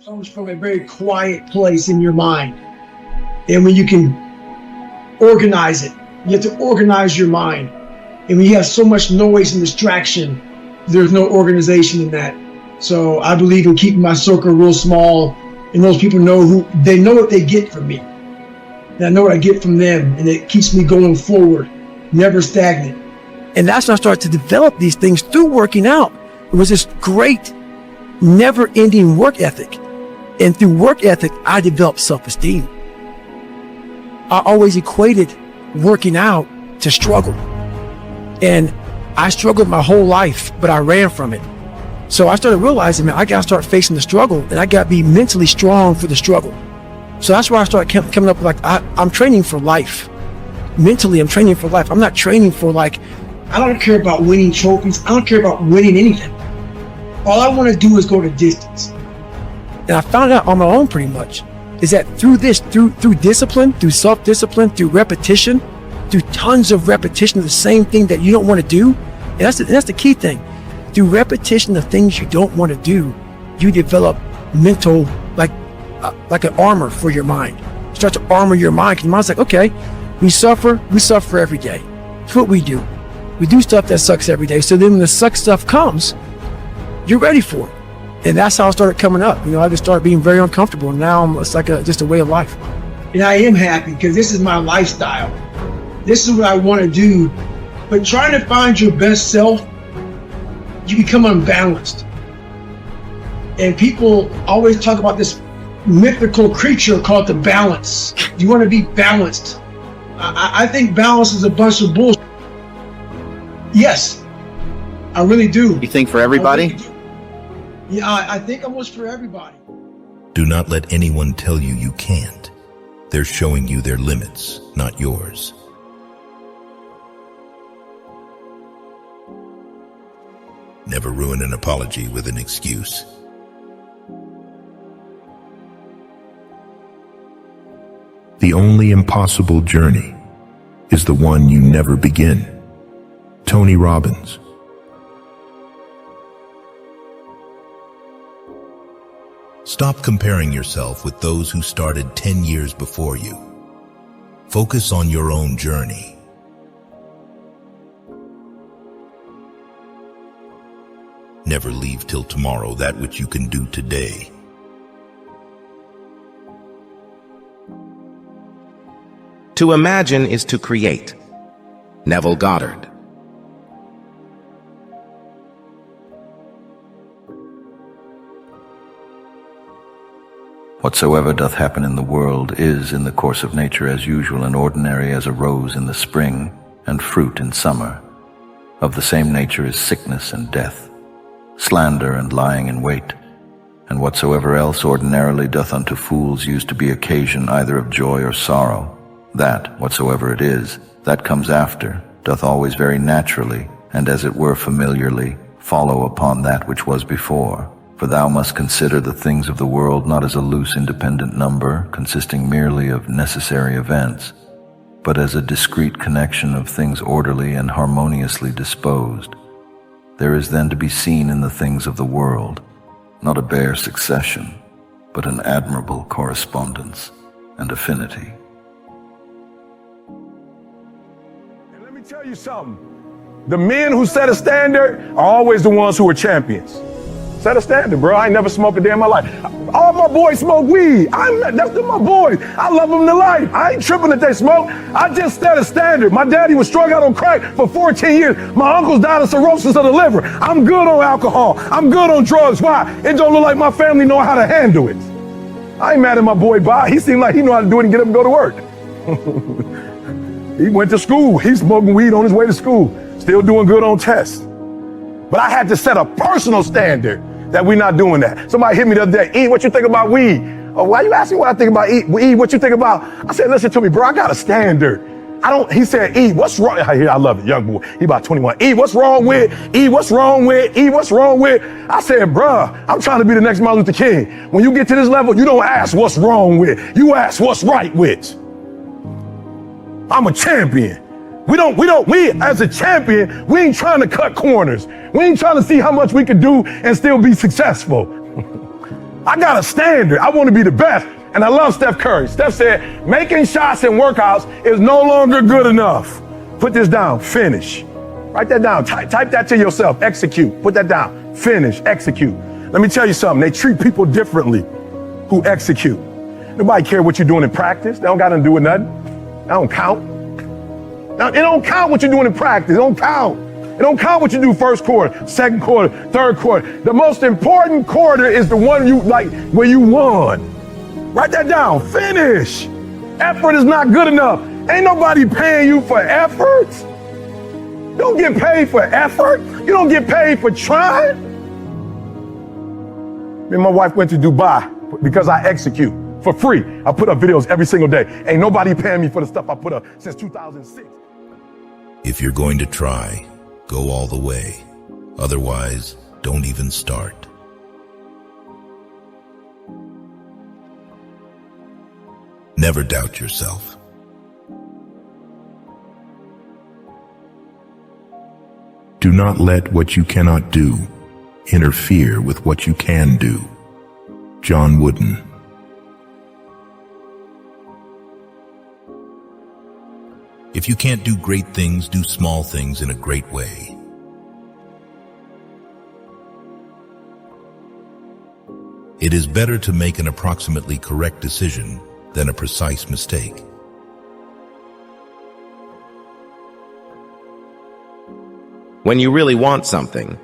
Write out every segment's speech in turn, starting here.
comes from a very quiet place in your mind. And when you can organize it, you have to organize your mind. And when you have so much noise and distraction, there's no organization in that. So I believe in keeping my circle real small, and those people know what they get from me. And I know what I get from them, and it keeps me going forward, never stagnant. And that's when I started to develop these things through working out. It was this great, never-ending work ethic. And through work ethic, I developed self-esteem. I always equated working out to struggle. And I struggled my whole life, but I ran from it. So I started realizing, man, I got to start facing the struggle, and I got to be mentally strong for the struggle. So that's where I started coming up with, like, I'm training for life. Mentally, I'm training for life. I'm not training for, like, I don't care about winning trophies. I don't care about winning anything. All I want to do is go the distance. And I found out on my own pretty much, is that through discipline, through self-discipline, through repetition, through tons of repetition of the same thing that you don't want to do, and that's the key thing. Through repetition of things you don't want to do, you develop mental, like an armor for your mind. You start to armor your mind, because your mind's like, okay, we suffer every day. That's what we do. We do stuff that sucks every day. So then when the suck stuff comes, you're ready for it. And that's how I started coming up. I just started being very uncomfortable. And now it's like just a way of life. And I am happy because this is my lifestyle. This is what I want to do. But trying to find your best self, you become unbalanced. And people always talk about this mythical creature called the balance. You want to be balanced. I think balance is a bunch of bullshit. Yes, I really do. You think for everybody? Yeah, I think almost for everybody. Do not let anyone tell you you can't. They're showing you their limits, not yours. Never ruin an apology with an excuse. The only impossible journey is the one you never begin. Tony Robbins. Stop comparing yourself with those who started 10 years before you. Focus on your own journey. Never leave till tomorrow that which you can do today. To imagine is to create. Neville Goddard. Whatsoever doth happen in the world is in the course of nature as usual and ordinary as a rose in the spring and fruit in summer. Of the same nature is sickness and death, slander and lying in wait, and whatsoever else ordinarily doth unto fools use to be occasion either of joy or sorrow, that, whatsoever it is, that comes after, doth always very naturally, and as it were familiarly, follow upon that which was before. For thou must consider the things of the world not as a loose independent number, consisting merely of necessary events, but as a discrete connection of things orderly and harmoniously disposed. There is then to be seen in the things of the world, not a bare succession, but an admirable correspondence and affinity. And let me tell you something. The men who set a standard are always the ones who are champions. Set a standard, bro. I ain't never smoked a day in my life. All my boys smoke weed. That's my boys. I love them to life. I ain't tripping that they smoke. I just set a standard. My daddy was strung out on crack for 14 years. My uncles died of cirrhosis of the liver. I'm good on alcohol. I'm good on drugs. Why? It don't look like my family know how to handle it. I ain't mad at my boy Bob. He seemed like he know how to do it and get up and go to work. He went to school. He's smoking weed on his way to school. Still doing good on tests. But I had to set a personal standard that we're not doing that. Somebody hit me the other day, E, what you think about weed? Oh, why you asking what I think about E, what you think about? I said, listen to me, bro, I got a standard. He said, E, what's wrong? I love it, young boy. He about 21. E, what's wrong with? E, what's wrong with? E, what's wrong with? I said, bruh, I'm trying to be the next Martin Luther King. When you get to this level, you don't ask what's wrong with. You ask what's right with. I'm a champion. We as a champion, we ain't trying to cut corners. We ain't trying to see how much we can do and still be successful. I got a standard. I want to be the best. And I love Steph Curry. Steph said, making shots in workouts is no longer good enough. Put this down, finish. Write that down, type that to yourself, execute. Put that down, finish, execute. Let me tell you something, they treat people differently who execute. Nobody care what you're doing in practice. They don't got nothing to do with nothing. That don't count. Now, it don't count what you're doing in practice. It don't count. It don't count what you do first quarter, second quarter, third quarter. The most important quarter is the one you like where you won. Write that down. Finish. Effort is not good enough. Ain't nobody paying you for effort. You don't get paid for effort. You don't get paid for trying. Me and my wife went to Dubai because I execute for free. I put up videos every single day. Ain't nobody paying me for the stuff I put up since 2006. If you're going to try, go all the way. Otherwise, don't even start. Never doubt yourself. Do not let what you cannot do interfere with what you can do. John Wooden. If you can't do great things, do small things in a great way. It is better to make an approximately correct decision than a precise mistake. When you really want something,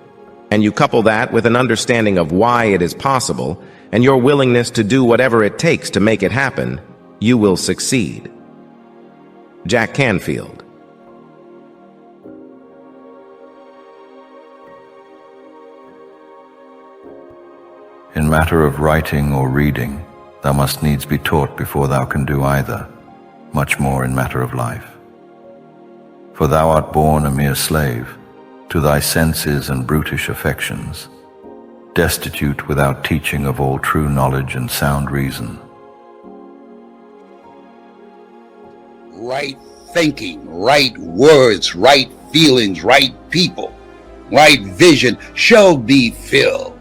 and you couple that with an understanding of why it is possible, and your willingness to do whatever it takes to make it happen, you will succeed. Jack Canfield. In matter of writing or reading, thou must needs be taught before thou can do either, much more in matter of life. For thou art born a mere slave to thy senses and brutish affections, destitute without teaching of all true knowledge and sound reason. Right thinking, right words, right feelings, right people, right vision shall be filled.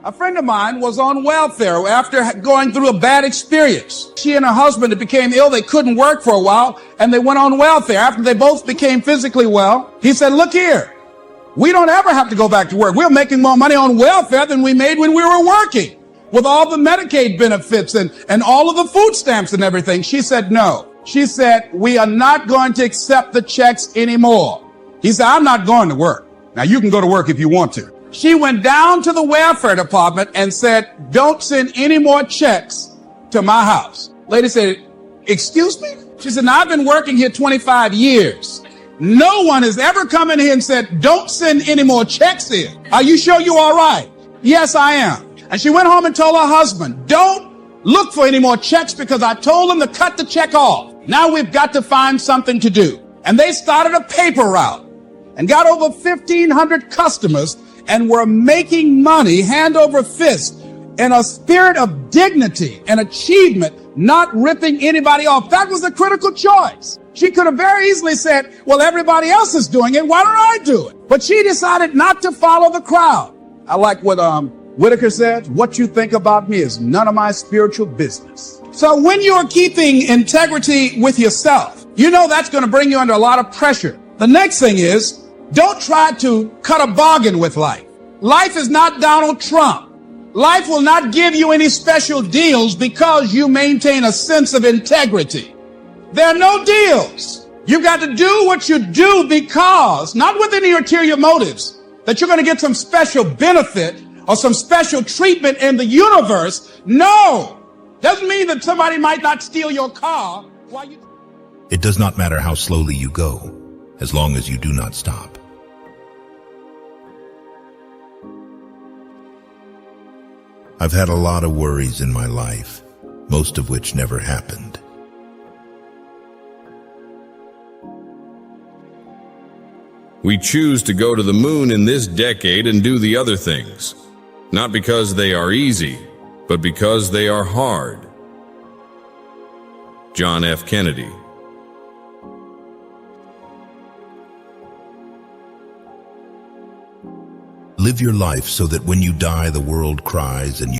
A friend of mine was on welfare after going through a bad experience. She and her husband became ill. They couldn't work for a while, and they went on welfare. After they both became physically well, he said, look here, we don't ever have to go back to work. We're making more money on welfare than we made when we were working, with all the Medicaid benefits and all of the food stamps and everything. She said, no. She said, we are not going to accept the checks anymore. He said, I'm not going to work. Now, you can go to work if you want to. She went down to the welfare department and said, don't send any more checks to my house. Lady said, excuse me? She said, now I've been working here 25 years. No one has ever come in here and said, don't send any more checks in. Are you sure you're all right? Yes, I am. And she went home and told her husband, don't look for any more checks because I told them to cut the check off. Now we've got to find something to do. And they started a paper route and got over 1,500 customers and were making money hand over fist in a spirit of dignity and achievement, not ripping anybody off. That was a critical choice. She could have very easily said, well, everybody else is doing it. Why don't I do it? But she decided not to follow the crowd. I like what Whitaker said. What you think about me is none of my spiritual business. So when you're keeping integrity with yourself, you know that's going to bring you under a lot of pressure. The next thing is, don't try to cut a bargain with life. Life is not Donald Trump. Life will not give you any special deals because you maintain a sense of integrity. There are no deals. You've got to do what you do because, not with any ulterior motives, that you're going to get some special benefit or some special treatment in the universe. No. Doesn't mean that somebody might not steal your car while you... It does not matter how slowly you go, as long as you do not stop. I've had a lot of worries in my life, most of which never happened. We choose to go to the moon in this decade and do the other things, not because they are easy, but because they are hard. John F. Kennedy. Live your life so that when you die, the world cries and you